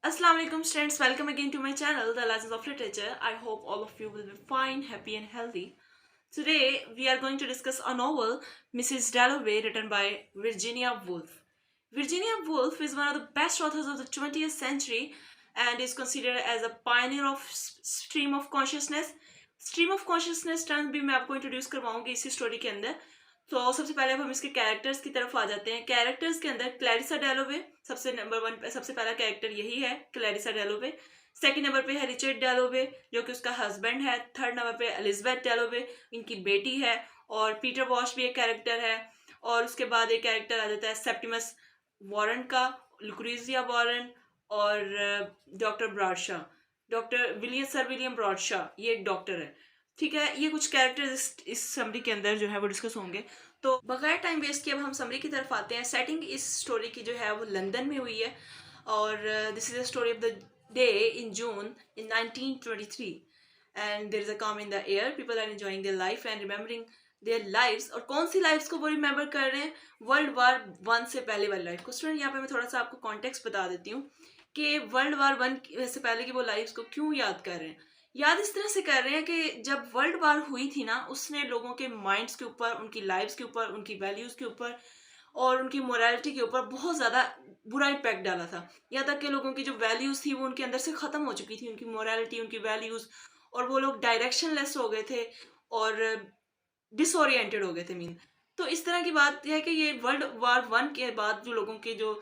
Assalamu alaikum students, welcome again to my channel, The Lessons of Literature. I hope all of you will be fine, happy and healthy. Today we are going to discuss a novel, Mrs. Dalloway, written by Virginia Woolf. Virginia Woolf is one of the best authors of the 20th century and is considered as a pioneer of stream of consciousness. Stream of consciousness term भी मैं आपको introduce करवाऊंगी इसी story के अंदर. तो सबसे पहले अब हम इसके कैरेक्टर्स की तरफ आ जाते हैं. कैरेक्टर्स के अंदर क्लैरिसा डैलोवे सबसे नंबर वन पे, सबसे पहला कैरेक्टर यही है, क्लैरिसा डैलोवे. सेकंड नंबर पे है रिचर्ड डैलोवे जो कि उसका हस्बैंड है. थर्ड नंबर पे एलिजाबेथ डैलोवे, इनकी बेटी है. और पीटर वॉश भी एक कैरेक्टर है. और उसके बाद एक कैरेक्टर आ जाता है सेप्टिमस वॉरेन का, लुक्रीजिया वॉरेन और डॉक्टर ब्रॉडशा, डॉक्टर सर विलियम ब्रॉडशा, ये एक डॉक्टर है. ठीक है, ये कुछ कैरेक्टर्स इस समरी के अंदर जो है वो डिस्कस होंगे. तो बगैर टाइम वेस्ट किए अब हम समरी की तरफ आते हैं. सेटिंग इस स्टोरी की जो है वो लंदन में हुई है और this is the story of the day in June in 1923 and there is a calm in the air. People are enjoying their life and remembering their lives. और कौन सी लाइफ्स को वो रिमेम्बर कर रहे हैं? वर्ल्ड वार वन से पहले वाली लाइफ को. स्टूडेंट, यहाँ पे मैं थोड़ा सा आपको कॉन्टेक्स्ट बता देती हूँ कि वर्ल्ड वार वन से पहले की वो लाइफ्स को क्यों याद कर रहे हैं. याद इस तरह से कर रहे हैं कि जब वर्ल्ड वार हुई थी ना, उसने लोगों के माइंड्स के ऊपर, उनकी लाइफ्स के ऊपर, उनकी वैल्यूज़ के ऊपर और उनकी मोरालिटी के ऊपर बहुत ज़्यादा बुरा इम्पैक्ट डाला था. यहाँ तक कि लोगों की जो वैल्यूज़ थी वो उनके अंदर से ख़त्म हो चुकी थी, उनकी मोरालिटी, उनकी वैल्यूज़, और वो लोग डायरेक्शनलेस हो गए थे और डिसोरिएंटेड हो गए थे मीन. तो इस तरह की बात यह है कि ये वर्ल्ड वार वन के बाद जो लोगों के जो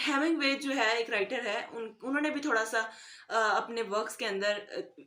हेमिंगवे जो है एक राइटर है, उन्होंने भी थोड़ा सा अपने वर्क्स के अंदर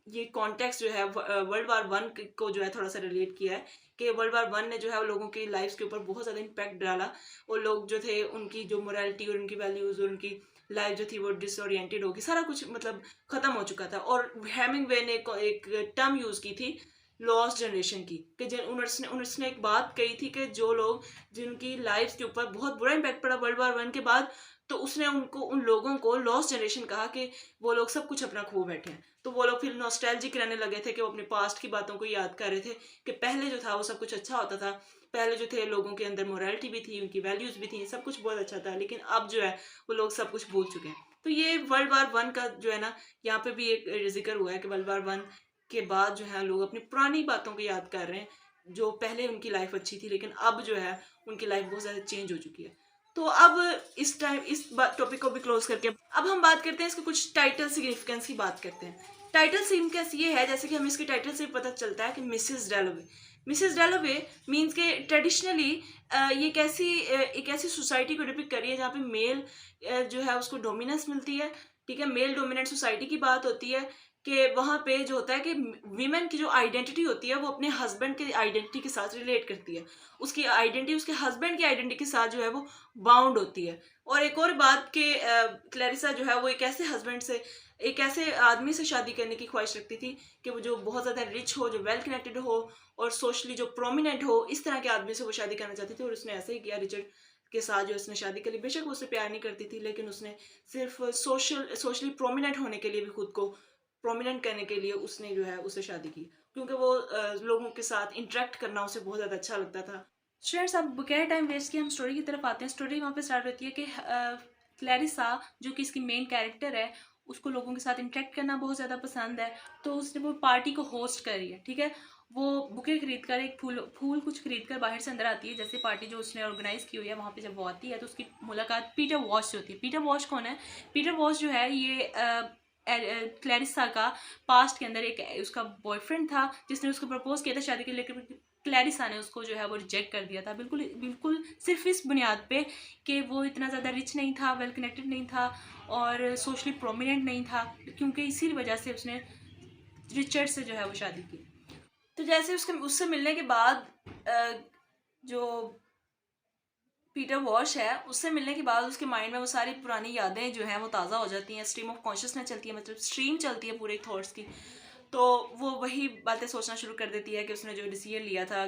ये कॉन्टेक्स्ट जो है वर्ल्ड वार वन को जो है थोड़ा सा रिलेट किया है कि वर्ल्ड वार वन ने जो है वो लोगों की लाइफ्स के ऊपर बहुत ज़्यादा इम्पैक्ट डाला. वो लोग जो थे उनकी जो मोरालिटी और उनकी वैल्यूज़ और उनकी लाइफ जो थी वो डिसोरिएंटेड होगी, सारा कुछ मतलब ख़त्म हो चुका था. और हेमिंगवे ने एक टर्म यूज़ की थी लॉस्ट जनरेशन की, कि उन्होंने एक बात कही थी कि जो लोग जिनकी लाइफ के ऊपर बहुत बुरा इम्पैक्ट पड़ा वर्ल्ड वार वन के बाद, तो उसने उन लोगों को लॉस्ट जनरेशन कहा कि वो लोग सब कुछ अपना खो बैठे हैं. तो वो लोग फिर नॉस्टैल्जिक रहने लगे थे कि वो अपने पास्ट की बातों को याद कर रहे थे कि पहले जो था वो सब कुछ अच्छा होता था, पहले जो थे लोगों के अंदर मोरालिटी भी थी, उनकी वैल्यूज़ भी थी, सब कुछ बहुत अच्छा था. लेकिन अब जो है वो लोग सब कुछ भूल चुके हैं. तो ये वर्ल्ड वार वन का जो है ना, यहाँ पे भी एक जिक्र हुआ है कि वर्ल्ड वार वन के बाद जो है लोग अपनी पुरानी बातों को याद कर रहे हैं, जो पहले उनकी लाइफ अच्छी थी लेकिन अब जो है उनकी लाइफ बहुत ज़्यादा चेंज हो चुकी है. तो अब इस टाइम इस टॉपिक को भी क्लोज करके अब हम बात करते हैं इसके कुछ टाइटल सिग्निफिकेंस की बात करते हैं. टाइटल सिग्निफिकेंस ये है, जैसे कि हमें इसके टाइटल से पता चलता है कि मिसेस डैलोवे. मिसेस डैलोवे मीन्स के ट्रेडिशनली ये एक ऐसी सोसाइटी को डिपिक्ट करी है जहाँ पे मेल जो है उसको डोमिनेंस मिलती है. ठीक है, मेल डोमिनेंट सोसाइटी की बात होती है कि वहाँ पे जो होता है कि वीमेन की जो आइडेंटिटी होती है वो अपने हस्बैंड के आइडेंटिटी के साथ रिलेट करती है. उसकी आइडेंटिटी उसके हस्बैंड की आइडेंटिटी के साथ जो है वो बाउंड होती है. और एक और बात कि क्लैरिसा जो है वो एक ऐसे आदमी से शादी करने की ख्वाहिश रखती थी कि वो जो बहुत ज़्यादा रिच हो, जो वेल कनेक्टेड हो और सोशली जो प्रोमिनेंट हो, इस तरह के आदमी से वो शादी करना चाहती थी. और उसने ऐसे ही किया. रिचर्ड के साथ जो उसने शादी करी, बेशक वो उससे प्यार नहीं करती थी लेकिन उसने सिर्फ सोशली प्रोमिनेंट होने के लिए भी खुद को प्रोमिनेंट करने के लिए उसने जो है उससे शादी की, क्योंकि वो लोगों के साथ इंटरेक्ट करना उसे बहुत ज़्यादा अच्छा लगता था. स्टूडेंट्स, अब बगैर टाइम वेस्ट किए हम स्टोरी की तरफ आते हैं. स्टोरी वहाँ पे स्टार्ट होती है कि क्लैरिसा जो कि इसकी मेन कैरेक्टर है, उसको लोगों के साथ इंटरेक्ट करना बहुत ज़्यादा पसंद है. तो उसने वो पार्टी को होस्ट करी है. ठीक है, वो बुके खरीद कर, एक फूल कुछ खरीद कर बाहर से अंदर आती है. जैसे पार्टी जो उसने ऑर्गेनाइज की हुई है वहाँ पे जब वो आती है तो उसकी मुलाकात पीटर वॉश से होती है. पीटर वॉश कौन है? पीटर वॉश जो है ये क्लैरिसा का पास्ट के अंदर एक उसका बॉयफ्रेंड था जिसने उसको प्रपोज किया था शादी के लिए, लेकिन क्लैरिसा ने उसको जो है वो रिजेक्ट कर दिया था. बिल्कुल बिल्कुल सिर्फ इस बुनियाद पे कि वो इतना ज़्यादा रिच नहीं था, वेल कनेक्टेड नहीं था और सोशली प्रोमिनेंट नहीं था, क्योंकि इसी वजह से उसने रिचर्ड से जो है वो शादी की. तो जैसे उससे मिलने के बाद जो पीटर वॉश है, उससे मिलने के बाद उसके माइंड में वो सारी पुरानी यादें जो हैं वो ताज़ा हो जाती हैं. स्ट्रीम ऑफ कॉन्शियसनेस चलती है, मतलब स्ट्रीम चलती है पूरे थॉट्स की. तो वो वही बातें सोचना शुरू कर देती है कि उसने जो डिसीजन लिया था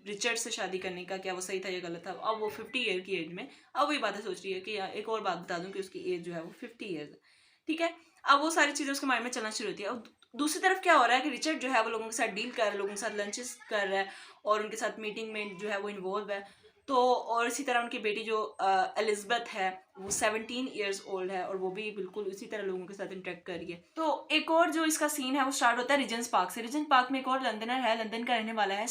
रिचर्ड से शादी करने का, क्या वो सही था या गलत था. अब वो 50 ईयर की एज में अब वही बातें सोच रही है कि एक और बात बता दूं कि उसकी एज जो है वो 50 ईयर्स है. ठीक है, अब वो सारी चीज़ें उसके माइंड में चलना शुरू होती है. अब दूसरी तरफ क्या हो रहा है कि रिचर्ड जो है वो लोगों के साथ डील कर रहा है, लोगों के साथ लंचेस कर रहा है और उनके साथ मीटिंग में जो है वो इन्वॉल्व है. तो और इसी तरह उनकी बेटी जो एलिजबेथ है वो 17 ईयर्स ओल्ड है और वो भी बिल्कुल उसी तरह लोगों के साथ इंटरेक्ट कर रही है। तो एक और जो इसका सीन है वो स्टार्ट होता है रिजेंस पार्क से। रिजेंस पार्क में एक और लंदनर है, लंदन का रहने वाला है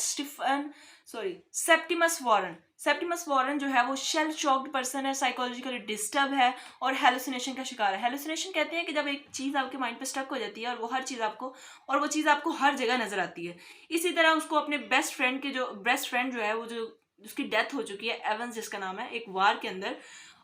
सेप्टिमस वॉरेन। सेप्टिमस वॉरेन जो है वो शेल शॉक्ड पर्सन है, साइकोलॉजिकली डिस्टर्ब है और हेलुसिनेशन का शिकार है। हेलुसिनेशन कहते हैं कि जब एक चीज़ आपके माइंड पे स्टक हो जाती है और वो चीज़ आपको हर जगह नजर आती है। इसी तरह उसको अपने बेस्ट फ्रेंड जो है वो जो उसकी डेथ हो चुकी है, एवंस जिसका नाम है, एक वार के अंदर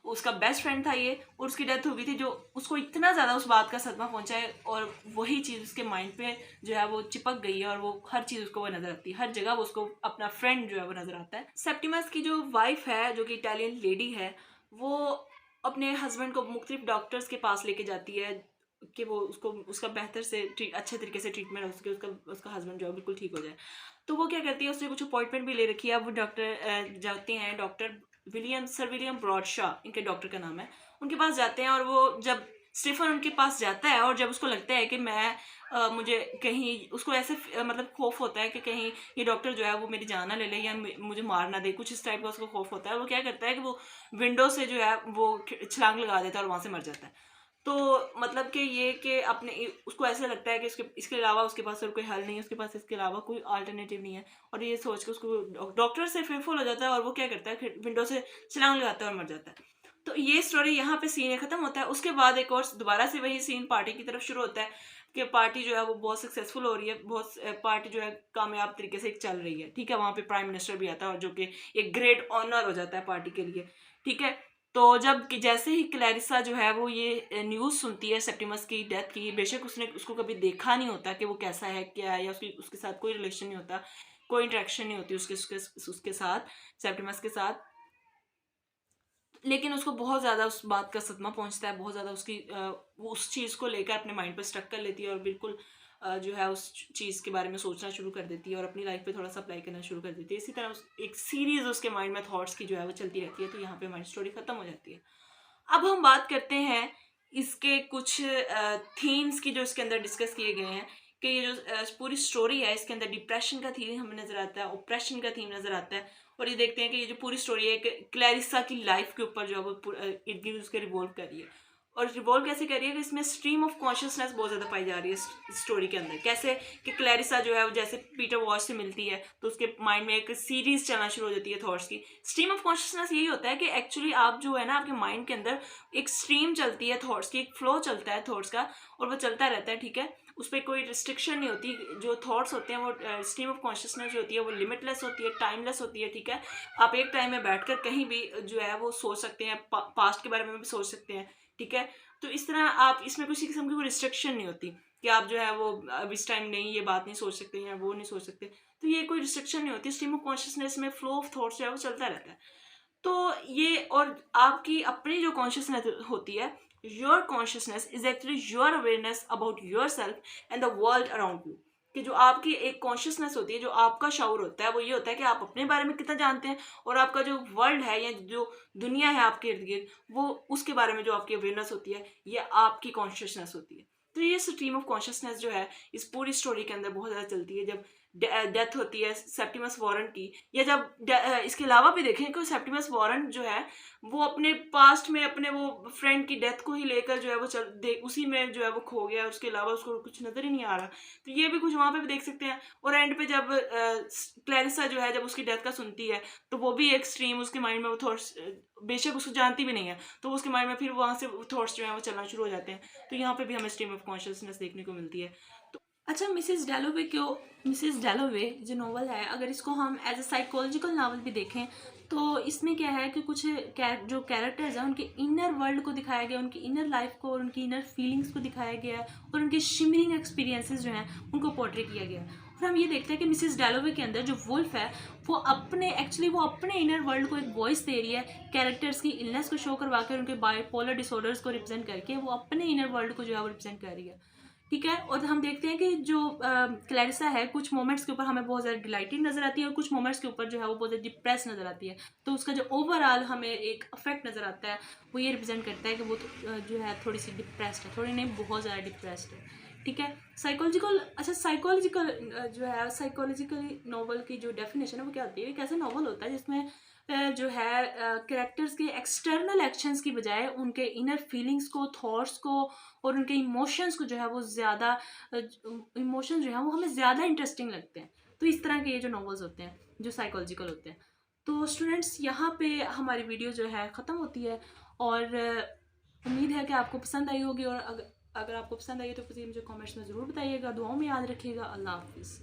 उसका बेस्ट फ्रेंड था ये, और उसकी डेथ हो गई थी, जो उसको इतना ज़्यादा उस बात का सदमा पहुंचा है और वही चीज़ उसके माइंड पे जो है वो चिपक गई है और वो हर चीज़ उसको वो नजर आती है, हर जगह वो उसको अपना फ्रेंड जो है वो नजर आता है। सेप्टिमस की जो वाइफ है जो कि इटालियन लेडी है, वो अपने हस्बैंड को मुख्तलिफ डॉक्टर्स के पास लेके जाती है कि वो उसका बेहतर से अच्छे तरीके से ट्रीटमेंट हो सके, उसका हस्बैंड जो है बिल्कुल ठीक हो जाए। तो वो क्या करती है, उसने कुछ अपॉइंटमेंट भी ले रखी है। अब वो डॉक्टर जाते हैं, डॉक्टर सर विलियम ब्रॉडशॉ इनके डॉक्टर का नाम है, उनके पास जाते हैं। और वो जब स्टीफन उनके पास जाता है और जब उसको लगता है कि मुझे कहीं उसको ऐसे मतलब खौफ होता है कि कहीं ये डॉक्टर जो है वो मेरी जान ना ले ले या मुझे मार ना दे, कुछ इस टाइप का उसको खौफ होता है। वो क्या करता है कि वो विंडो से जो है वो छलांग लगा देता है और वहाँ से मर जाता है। तो मतलब कि ये कि अपने उसको ऐसा लगता है कि इसके अलावा उसके पास और कोई हल नहीं है, उसके पास इसके अलावा कोई अल्टरनेटिव नहीं है, और ये सोच के उसको डॉक्टर से फेयरफुल हो जाता है और वो क्या करता है विंडो से छलांग लगाता है और मर जाता है। तो ये स्टोरी यहाँ पे सीन खत्म होता है। उसके बाद एक और दोबारा से वही सीन पार्टी की तरफ शुरू होता है कि पार्टी जो है वो बहुत सक्सेसफुल हो रही है, पार्टी जो है कामयाब तरीके से चल रही है, ठीक है। वहाँ पे प्राइम मिनिस्टर भी आता है और जो कि एक ग्रेट ऑनर हो जाता है पार्टी के लिए, ठीक है। तो जैसे ही क्लैरिसा जो है वो ये न्यूज़ सुनती है सेप्टिमस की डेथ की, बेशक उसने उसको कभी देखा नहीं होता कि वो कैसा है क्या है, या उसके साथ कोई रिलेशन नहीं होता, कोई इंटरेक्शन नहीं होती उसके साथ, सेप्टिमस के साथ, लेकिन उसको बहुत ज़्यादा उस बात का सदमा पहुंचता है, बहुत ज़्यादा वो उस चीज़ को लेकर अपने माइंड पर स्टक कर लेती है और बिल्कुल जो है उस चीज़ के बारे में सोचना शुरू कर देती है और अपनी लाइफ पे थोड़ा सा अप्लाई करना शुरू कर देती है। इसी तरह एक सीरीज उसके माइंड में थॉट्स की जो है वो चलती रहती है। तो यहाँ पे हमारी स्टोरी खत्म हो जाती है। अब हम बात करते हैं इसके कुछ थीम्स की जो इसके अंदर डिस्कस किए गए हैं, कि ये जो पूरी स्टोरी है इसके अंदर डिप्रेशन का थीम हमें नजर आता है, ओप्रेशन का थीम नजर आता है। और ये देखते हैं कि ये जो पूरी स्टोरी है क्लैरिसा की लाइफ के ऊपर जो है वो इर्द गिर्द उसके रिवॉल्व कर रही है। और रिवॉल्व कैसे कर रही है कि इसमें स्ट्रीम ऑफ कॉन्शियसनेस बहुत ज़्यादा पाई जा रही है स्टोरी के अंदर। कैसे कि क्लैरिसा जो है वो जैसे पीटर वॉच से मिलती है तो उसके माइंड में एक सीरीज चलना शुरू हो जाती है थॉट्स की। स्ट्रीम ऑफ कॉन्शियसनेस यही होता है कि एक्चुअली आप जो है ना, आपके माइंड के अंदर एक स्ट्रीम चलती है थॉट्स की, एक फ्लो चलता है थॉट्स का, और वो चलता रहता है, ठीक है। उस पर कोई रिस्ट्रिक्शन नहीं होती। जो थॉट्स होते हैं वो स्ट्रीम ऑफ कॉन्शियसनेस जो होती है वो लिमिटलेस होती है, टाइमलेस होती है, ठीक है। आप एक टाइम में बैठकर कहीं भी जो है वो सोच सकते हैं, पास्ट के बारे में भी सोच सकते हैं, ठीक है। तो इस तरह आप इसमें किसी किस्म की कोई रिस्ट्रिक्शन नहीं होती कि आप जो है वो अब इस टाइम नहीं ये बात नहीं सोच सकते या वो नहीं सोच सकते। तो ये कोई रिस्ट्रिक्शन नहीं होती। स्ट्रीम ऑफ कॉन्शियसनेस में फ्लो ऑफ थॉट्स जो है वो चलता रहता है। तो ये और आपकी अपनी जो कॉन्शियसनेस होती है, your consciousness is actually your awareness about your self and the world around you. कि जो आपकी एक कॉन्शियसनेस होती है, जो आपका शऊर होता है, वो ये होता है कि आप अपने बारे में कितना जानते हैं, और आपका जो वर्ल्ड है या जो दुनिया है आपके इर्द गिर्द, वो उसके बारे में जो आपकी अवेयरनेस होती है, ये आपकी कॉन्शियसनेस होती है। तो ये स्ट्रीम ऑफ कॉन्शियसनेस जो है इस पूरी स्टोरी के अंदर बहुत ज़्यादा चलती है। जब डेथ होती है सेप्टिमस वॉरेन की, या जब इसके अलावा भी देखें कि सेप्टिमस वॉरेन जो है वो अपने पास्ट में अपने वो फ्रेंड की डेथ को ही लेकर जो है वो उसी में जो है वो खो गया, उसके अलावा उसको कुछ नजर ही नहीं आ रहा। तो ये भी कुछ वहाँ पे भी देख सकते हैं। और एंड पे जब क्लैरिसा जो है जब उसकी डेथ का सुनती है, तो वो भी एक स्ट्रीम उसके माइंड में वो थॉट्स, बेशक उसको जानती भी नहीं है, तो उसके माइंड में फिर वहाँ से थॉट्स जो है वो चलना शुरू हो जाते हैं। तो यहाँ पे भी हमें स्ट्रीम ऑफ कॉन्शियसनेस देखने को मिलती है। तो अच्छा, मिसेस डैलोवे जो नॉवल है, अगर इसको हम एज ए साइकोलॉजिकल नावल भी देखें तो इसमें क्या है कि कुछ जो कैरेक्टर्स हैं उनके इनर वर्ल्ड को दिखाया गया, उनकी इनर लाइफ को और उनकी इनर फीलिंग्स को दिखाया गया, और उनके शिमरिंग एक्सपीरियंसेस जो हैं उनको पोर्ट्रे किया गया। और हम ये देखते हैं कि मिसेस डैलोवे के अंदर जो वुल्फ है वो अपने इनर वर्ल्ड को एक वॉइस दे रही है, कैरेक्टर्स की इलनेस को शो करवा कर, उनके बाइपोलर डिसऑर्डर्स को रिप्रेजेंट करके वो अपने इनर वर्ल्ड को जो है वो रिप्रेजेंट कर रही है, ठीक है। और हम देखते हैं कि जो क्लैरिसा है कुछ मोमेंट्स के ऊपर हमें बहुत ज़्यादा डिलाइटेड नजर आती है और कुछ मोमेंट्स के ऊपर जो है वो बहुत ज़्यादा डिप्रेस नजर आती है। तो उसका जो ओवरऑल हमें एक अफेक्ट नजर आता है वो ये रिप्रेजेंट करता है कि वो जो है थोड़ी सी डिप्रेस्ड है, थोड़ी नहीं बहुत ज़्यादा डिप्रेस्ड है, ठीक है। साइकोलॉजिकल जो है साइकोलॉजिकल नॉवल की जो डेफिनेशन है वो क्या होती है, एक ऐसा नॉवल होता है जिसमें जो है कैरेक्टर्स के एक्सटर्नल एक्शंस की बजाय उनके इनर फीलिंग्स को, थॉट्स को और उनके इमोशंस को जो है वो ज़्यादा, इमोशन जो है वो हमें ज़्यादा इंटरेस्टिंग लगते हैं। तो इस तरह के ये जो नॉवेल्स होते हैं जो साइकोलॉजिकल होते हैं। तो स्टूडेंट्स, यहाँ पे हमारी वीडियो जो है ख़त्म होती है, और उम्मीद है कि आपको पसंद आई होगी, और अगर आपको पसंद आई तो प्लीज़ मुझे कमेंट्स में ज़रूर बताइएगा। दुआओं में याद रखिएगा। अल्लाह हाफिज़।